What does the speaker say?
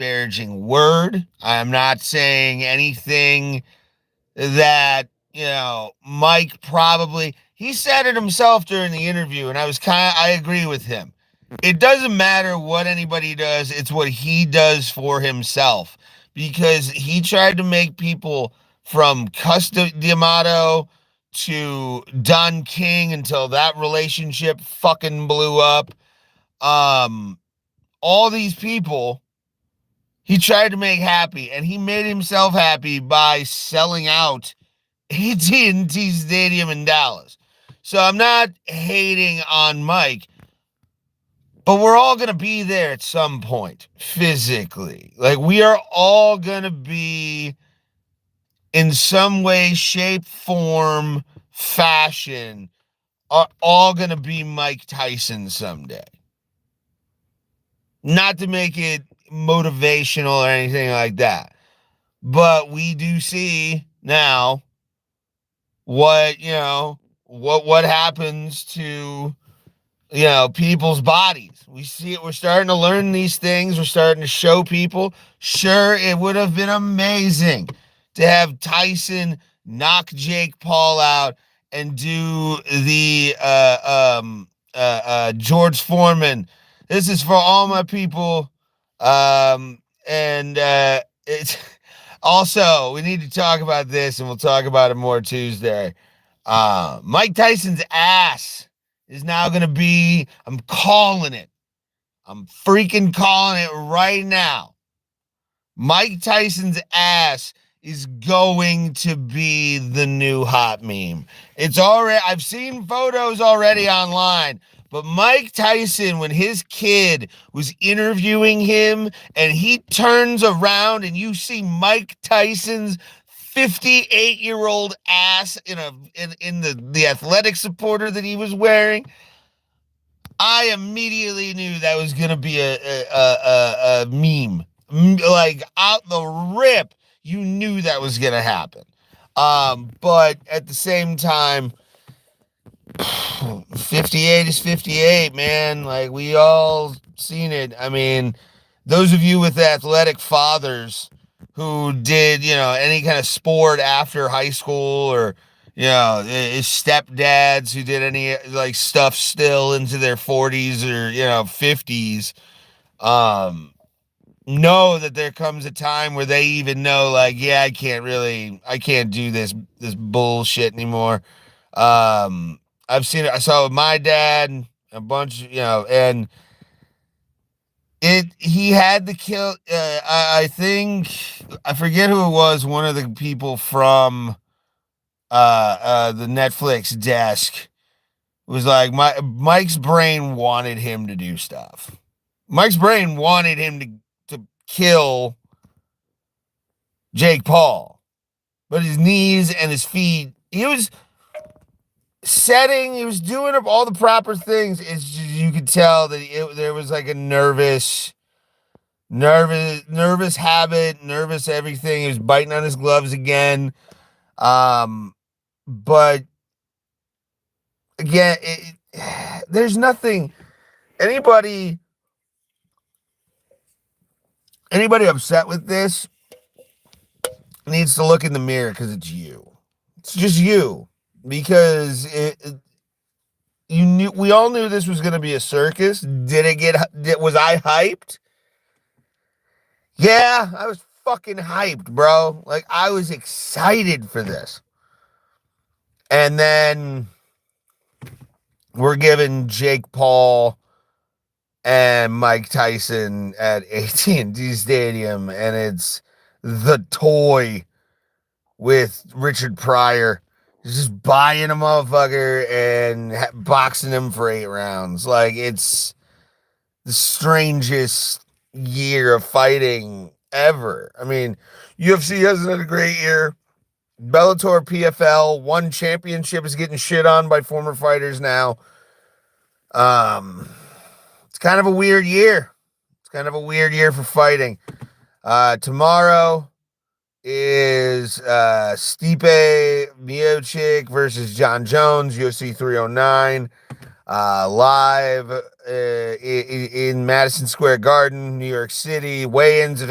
disparaging word. I'm not saying anything that, Mike probably, he said it himself during the interview, and I agree with him. It doesn't matter what anybody does, it's what he does for himself. Because he tried to make people from Cus D'Amato to Don King until that relationship fucking blew up. Um, all these people he tried to make happy, and he made himself happy by selling out AT&T Stadium in Dallas. So I'm not hating on Mike, but we're all going to be there at some point physically. Like, we are all going to be in some way, shape, form, fashion, are all going to be Mike Tyson someday. Not to make it motivational or anything like that, but we do see now what happens to people's bodies. We see it. We're starting to learn these things. We're starting to show people. Sure, it would have been amazing to have Tyson knock Jake Paul out and do the George Foreman. This is for all my people. And it's also, we need to talk about this, and we'll talk about it more Tuesday. Mike Tyson's ass is now going to be, I'm calling it. I'm freaking calling it right now. Mike Tyson's ass is going to be the new hot meme. It's already, I've seen photos already online, but Mike Tyson, when his kid was interviewing him and he turns around and you see Mike Tyson's 58-year-old ass in the athletic supporter that he was wearing, I immediately knew that was going to be a meme. Like, out the rip, you knew that was going to happen. But at the same time, 58 is 58, man. Like, we all seen it. I mean, those of you with athletic fathers who did, any kind of sport after high school, or, his stepdads who did any, like, stuff still into their 40s or, 50s, know that there comes a time where they even know, like, yeah, I can't do this bullshit anymore. I've seen it. I saw it with my dad, a bunch, and he had to kill, I think, I forget who it was, one of the people from, the Netflix desk was like, Mike's brain wanted him to do stuff. Mike's brain wanted him to kill Jake Paul, but his knees and his feet, he was doing all the proper things. It's just, you could tell that there was like a nervous habit, nervous everything. He was biting on his gloves again. But again, there's nothing, anybody upset with this needs to look in the mirror, because it's you. It's just you. Because we all knew this was going to be a circus. Was I hyped? Yeah, I was fucking hyped, bro. Like, I was excited for this. And then we're giving Jake Paul and Mike Tyson at AT&T Stadium, and it's the toy with Richard Pryor. Just buying a motherfucker and boxing him for 8 rounds. Like, it's the strangest year of fighting ever. I mean, UFC hasn't had a great year. Bellator, PFL, one championship is getting shit on by former fighters now. It's kind of a weird year. It's kind of a weird year for fighting. Tomorrow is Stipe Miocic versus John Jones, UFC 309. live in Madison Square Garden, New York City. Weigh-ins have